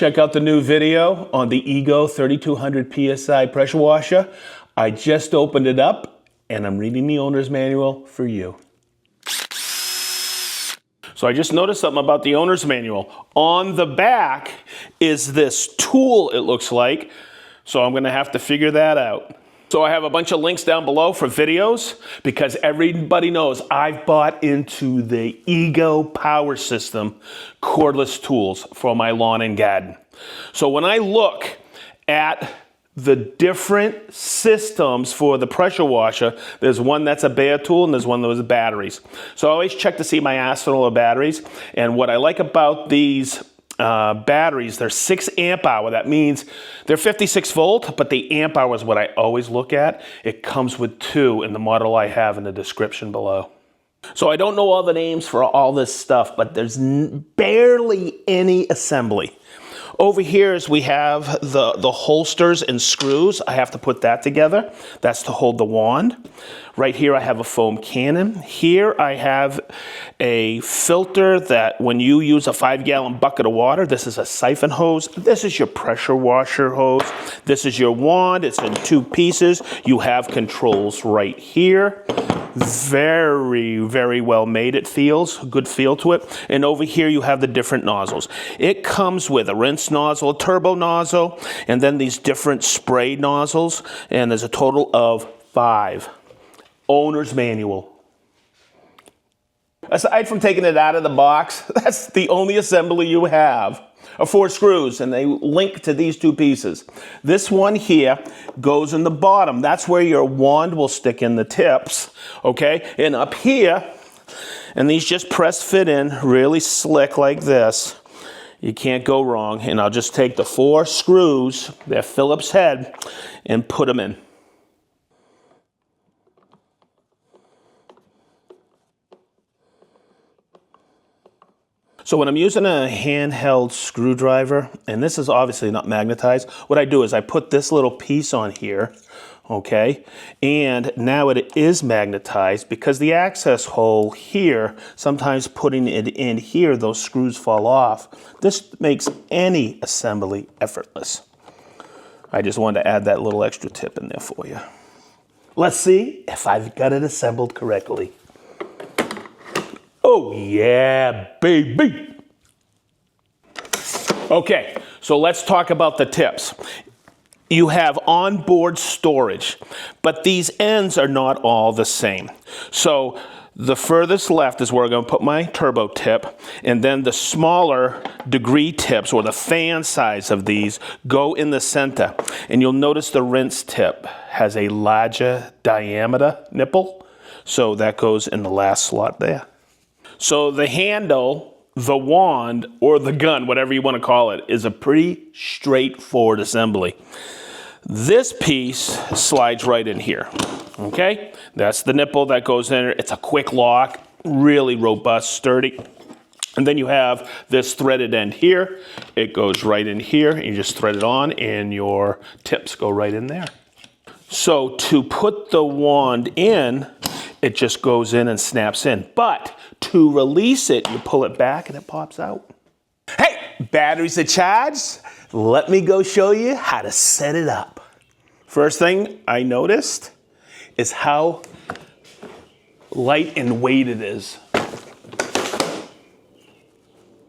Check out the new video on the Ego 3200 PSI pressure washer. I just opened it up and I'm reading the owner's manual for you. So I just noticed something about the owner's manual. On the back is this tool, it looks like. So I'm gonna have to figure that out. So I have a bunch of links down below for videos because everybody knows I've bought into the Ego Power System cordless tools for my lawn and garden. So when I look at the different systems for the pressure washer, there's one that's a bare tool and there's one that was batteries. So I always check to see my arsenal of batteries. And what I like about these batteries, they're 6 amp hour. That means they're 56 volt, but the amp hour is what I always look at. It comes with 2 in the model I have in the description below. So I don't know all the names for all this stuff, but there's barely any assembly. Over here is we have the holsters and screws. I have to put that together. That's to hold the wand. Right here I have a foam cannon. Here I have a filter that when you use a 5-gallon bucket of water, this is a siphon hose. This is your pressure washer hose. This is your wand. It's in 2 pieces. You have controls right here. Very, very well made it feels, good feel to it. And over here you have the different nozzles. It comes with a rinse nozzle, a turbo nozzle, and then these different spray nozzles, and there's a total of 5. Owner's manual. Aside from taking it out of the box, that's the only assembly you have. 4 screws, and they link to these 2 pieces. This one here goes in the bottom. That's where your wand will stick in the tips, okay? And up here, and these just press fit in really slick like this. You can't go wrong. And I'll just take the 4 screws, they're Phillips head, and put them in. So when I'm using a handheld screwdriver, and this is obviously not magnetized, what I do is I put this little piece on here, okay? And now it is magnetized because the access hole here, sometimes putting it in here, those screws fall off. This makes any assembly effortless. I just wanted to add that little extra tip in there for you. Let's see if I've got it assembled correctly. Oh yeah, baby. Okay, so let's talk about the tips. You have onboard storage, but these ends are not all the same. So the furthest left is where I'm going to put my turbo tip, and then the smaller degree tips, or the fan size of these, go in the center. And you'll notice the rinse tip has a larger diameter nipple, so that goes in the last slot there. So the handle, the wand, or the gun, whatever you want to call it, is a pretty straightforward assembly. This piece slides right in here, okay? That's the nipple that goes in. It's a quick lock, really robust, sturdy. And then you have this threaded end here. It goes right in here, and you just thread it on, and your tips go right in there. So to put the wand in, it just goes in and snaps in. But to release it, you pull it back and it pops out. Hey, batteries are charged. Let me go show you how to set it up. First thing I noticed is how light and weight it is.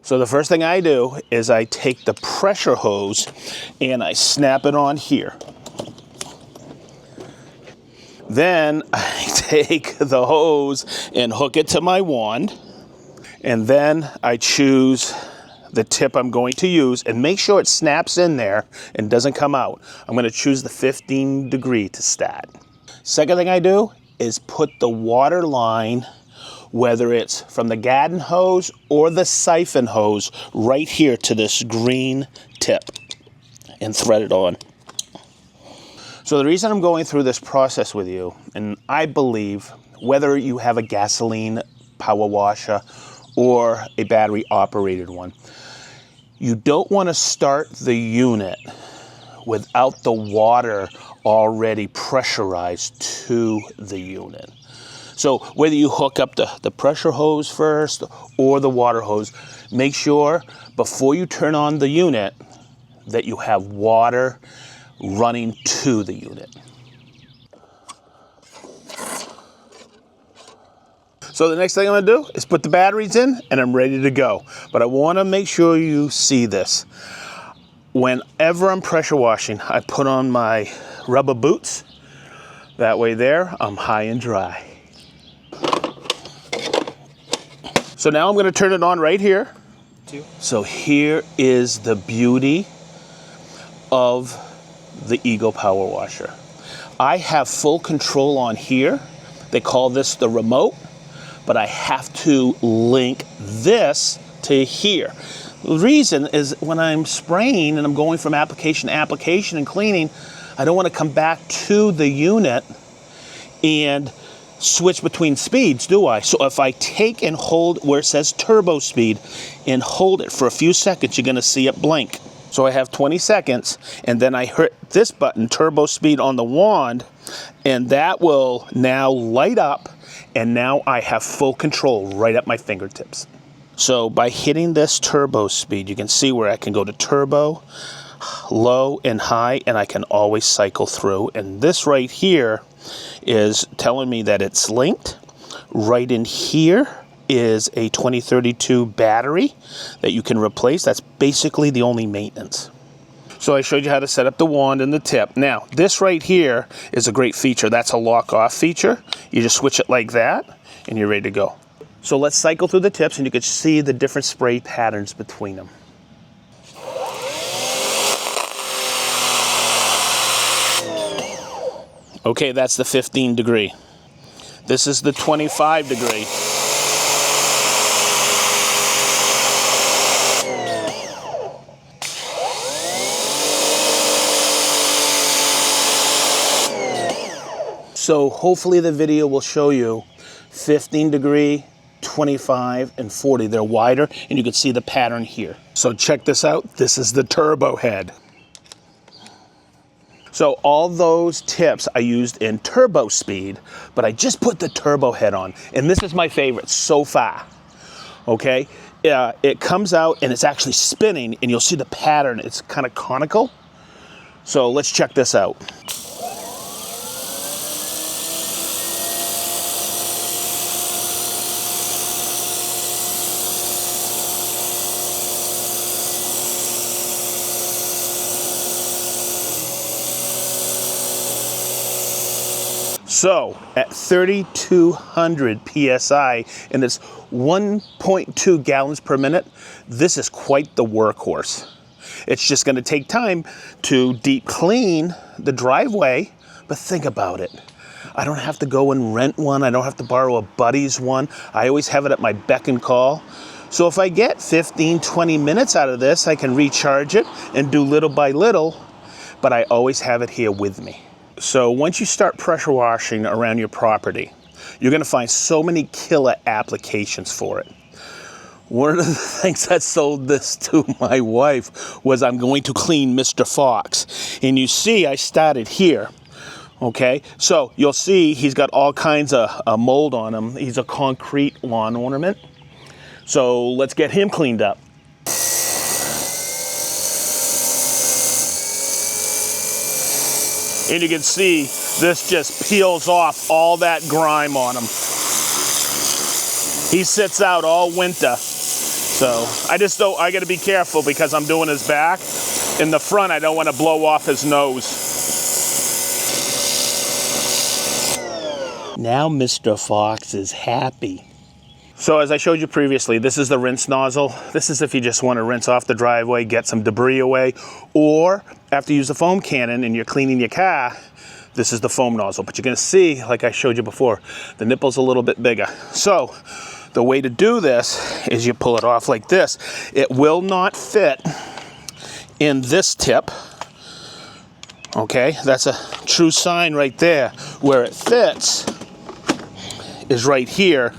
So the first thing I do is I take the pressure hose and I snap it on here. Then I take the hose and hook it to my wand, and then I choose the tip I'm going to use and make sure it snaps in there and doesn't come out. I'm going to choose the 15 degree to start. Second thing I do is put the water line, whether it's from the garden hose or the siphon hose, right here to this green tip, and thread it on. So the reason I'm going through this process with you, and I believe whether you have a gasoline power washer or a battery operated one, you don't want to start the unit without the water already pressurized to the unit. So whether you hook up the pressure hose first or the water hose, make sure before you turn on the unit, that you have water running to the unit. So the next thing I'm gonna do is put the batteries in and I'm ready to go. But I wanna make sure you see this. Whenever I'm pressure washing, I put on my rubber boots. That way there, I'm high and dry. So now I'm gonna turn it on right here. So here is the beauty of the Eagle Power Washer. I have full control on here. They call this the remote, but I have to link this to here. The reason is when I'm spraying and I'm going from application to application and cleaning, I don't want to come back to the unit and switch between speeds, do I? So if I take and hold where it says turbo speed and hold it for a few seconds, you're going to see it blink. So I have 20 seconds, and then I hit this button, turbo speed, on the wand, and that will now light up, and now I have full control right at my fingertips. So by hitting this turbo speed, you can see where I can go to turbo, low and high, and I can always cycle through. And this right here is telling me that it's linked. Right in here is a 2032 battery that you can replace. That's basically the only maintenance. So I showed you how to set up the wand and the tip. Now, this right here is a great feature. That's a lock-off feature. You just switch it like that, and you're ready to go. So let's cycle through the tips, and you can see the different spray patterns between them. Okay, that's the 15 degree. This is the 25 degree. So hopefully the video will show you 15 degree, 25, and 40. They're wider, and you can see the pattern here. So check this out. This is the turbo head. So all those tips I used in turbo speed, but I just put the turbo head on. And this is my favorite so far, okay? It comes out and it's actually spinning, and you'll see the pattern. It's kind of conical. So let's check this out. So at 3,200 PSI and it's 1.2 gallons per minute, this is quite the workhorse. It's just going to take time to deep clean the driveway, but think about it. I don't have to go and rent one. I don't have to borrow a buddy's one. I always have it at my beck and call. So if I get 15, 20 minutes out of this, I can recharge it and do little by little, but I always have it here with me. So once you start pressure washing around your property, you're going to find so many killer applications for it. One of the things that sold this to my wife was I'm going to clean Mr. Fox. And you see I started here. Okay, so you'll see he's got all kinds of mold on him. He's a concrete lawn ornament. So let's get him cleaned up. And you can see this just peels off all that grime on him. He sits out all winter. So I gotta be careful because I'm doing his back. In the front, I don't want to blow off his nose. Now Mr. Fox is happy. So as I showed you previously, this is the rinse nozzle. This is if you just want to rinse off the driveway, get some debris away, or after you use the foam cannon and you're cleaning your car, this is the foam nozzle. But you're going to see, like I showed you before, the nipple's a little bit bigger. So the way to do this is you pull it off like this. It will not fit in this tip. Okay, that's a true sign right there. Where it fits is right here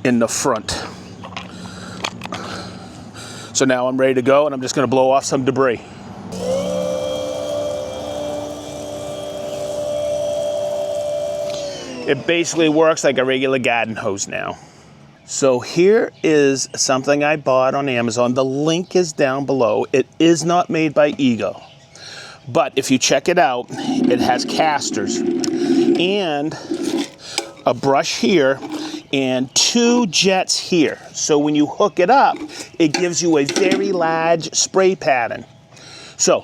in the front. So now I'm ready to go, and I'm just going to blow off some debris. It basically works like a regular garden hose now. So here is something I bought on Amazon. The link is down below. It is not made by Ego. But if you check it out, it has casters and a brush here and 2 jets here. So when you hook it up, it gives you a very large spray pattern. So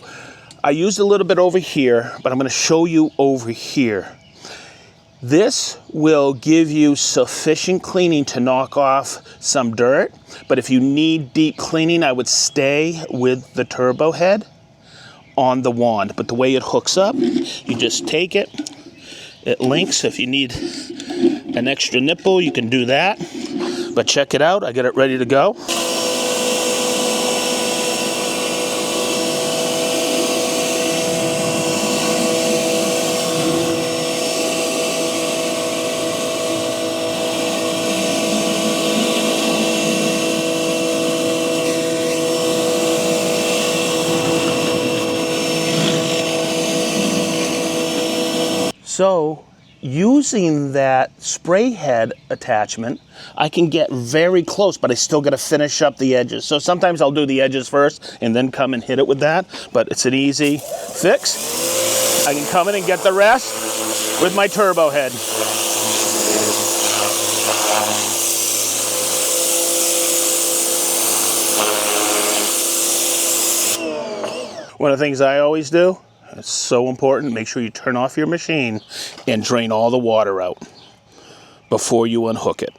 I used a little bit over here, but I'm going to show you over here. This will give you sufficient cleaning to knock off some dirt, but if you need deep cleaning, I would stay with the turbo head on the wand. But the way it hooks up, you just take it, it links. If you need an extra nipple, you can do that. But check it out, I got it ready to go. So using that spray head attachment, I can get very close, but I still got to finish up the edges. So sometimes I'll do the edges first and then come and hit it with that, but it's an easy fix. I can come in and get the rest with my turbo head. One of the things I always do, it's so important, make sure you turn off your machine and drain all the water out before you unhook it.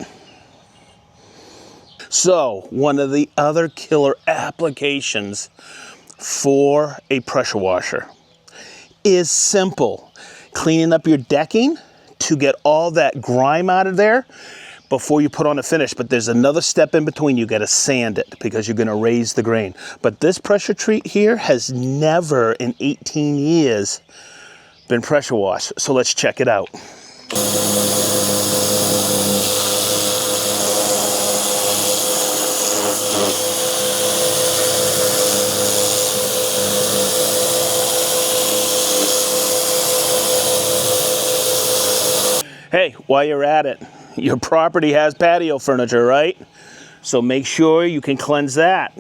So, one of the other killer applications for a pressure washer is simple. Cleaning up your decking to get all that grime out of there before you put on a finish, but there's another step in between. You got to sand it because you're going to raise the grain. But this pressure treat here has never in 18 years been pressure washed. So let's check it out. Hey, while you're at it, your property has patio furniture, right? So make sure you can cleanse that.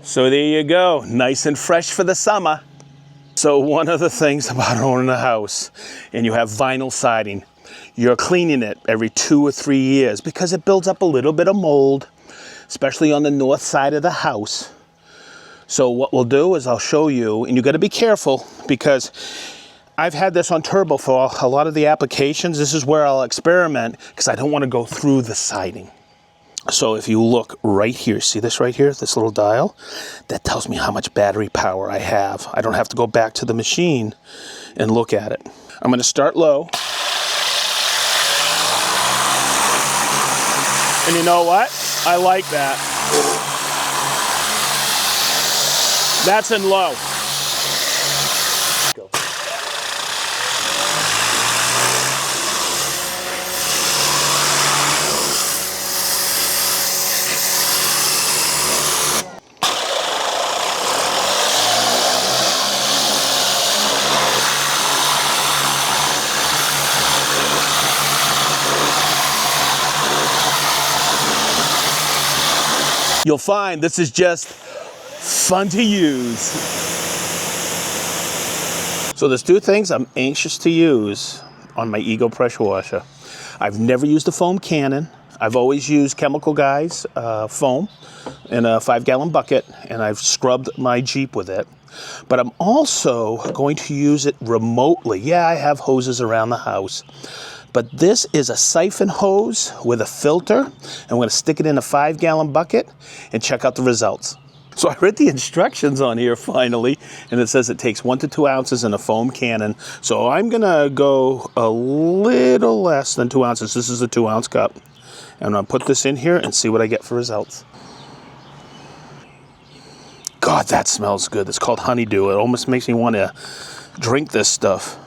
So there you go, nice and fresh for the summer. So one of the things about owning a house and you have vinyl siding, you're cleaning it every 2 or 3 years because it builds up a little bit of mold, especially on the north side of the house. So what we'll do is I'll show you, and you got to be careful because I've had this on turbo for a lot of the applications. This is where I'll experiment because I don't want to go through the siding. So if you look right here, see this right here, this little dial? That tells me how much battery power I have. I don't have to go back to the machine and look at it. I'm going to start low. And you know what? I like that. That's in low. Go. You'll find this is just fun to use. So there's 2 things I'm anxious to use on my Ego pressure washer. I've never used a foam cannon. I've always used Chemical Guys foam in a 5-gallon bucket, and I've scrubbed my Jeep with it. But I'm also going to use it remotely. Yeah, I have hoses around the house. But this is a siphon hose with a filter, and I'm going to stick it in a 5-gallon bucket and check out the results. So I read the instructions on here finally, and it says it takes 1 to 2 ounces in a foam cannon. So I'm going to go a little less than 2 ounces. This is a 2-ounce cup. And I'm going to put this in here and see what I get for results. God, that smells good. It's called honeydew. It almost makes me want to drink this stuff.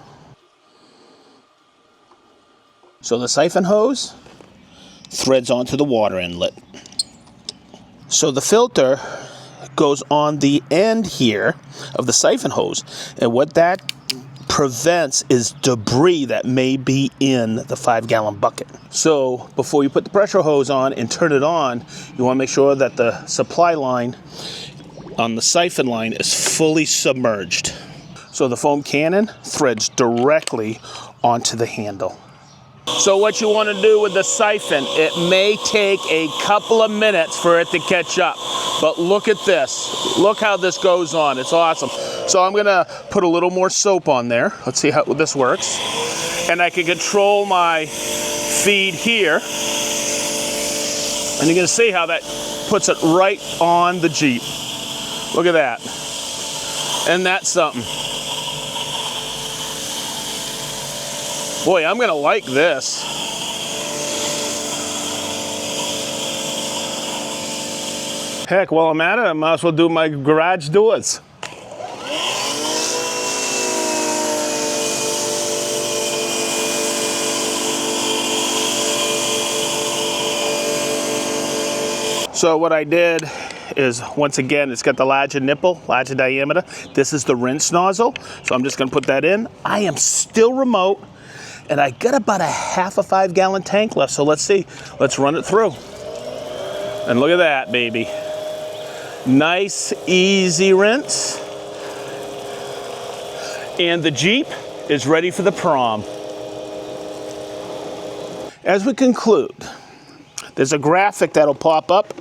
So the siphon hose threads onto the water inlet. So the filter goes on the end here of the siphon hose, and what that prevents is debris that may be in the 5-gallon bucket. So before you put the pressure hose on and turn it on, you want to make sure that the supply line on the siphon line is fully submerged. So the foam cannon threads directly onto the handle. So what you want to do with the siphon, it may take a couple of minutes for it to catch up. But look at this. Look how this goes on. It's awesome. So I'm going to put a little more soap on there. Let's see how this works. And I can control my feed here. And you're going to see how that puts it right on the Jeep. Look at that. And that's something. Boy, I'm gonna like this. Heck, while I'm at it, I might as well do my garage doors. So what I did is, once again, it's got the larger nipple, larger diameter. This is the rinse nozzle, so I'm just gonna put that in. I am still remote, and I got about a half a 5-gallon tank left, so let's see. Let's run it through. And look at that, baby. Nice, easy rinse. And the Jeep is ready for the prom. As we conclude, there's a graphic that'll pop up,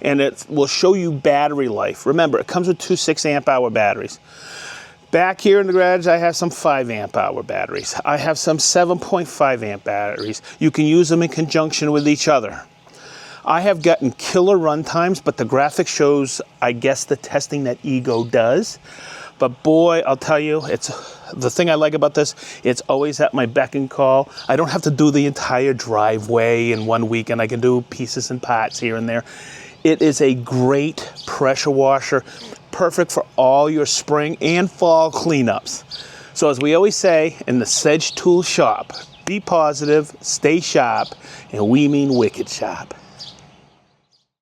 and it will show you battery life. Remember, it comes with two 6-amp-hour batteries. Back here in the garage, I have some 5-amp-hour batteries. I have some 7.5-amp batteries. You can use them in conjunction with each other. I have gotten killer run times, but the graphic shows, I guess, the testing that Ego does. But boy, I'll tell you, it's the thing I like about this, it's always at my beck and call. I don't have to do the entire driveway in one weekend. I can do pieces and parts here and there. It is a great pressure washer, perfect for all your spring and fall cleanups. So as we always say in the SedgeTool shop, be positive, stay sharp, and we mean wicked sharp.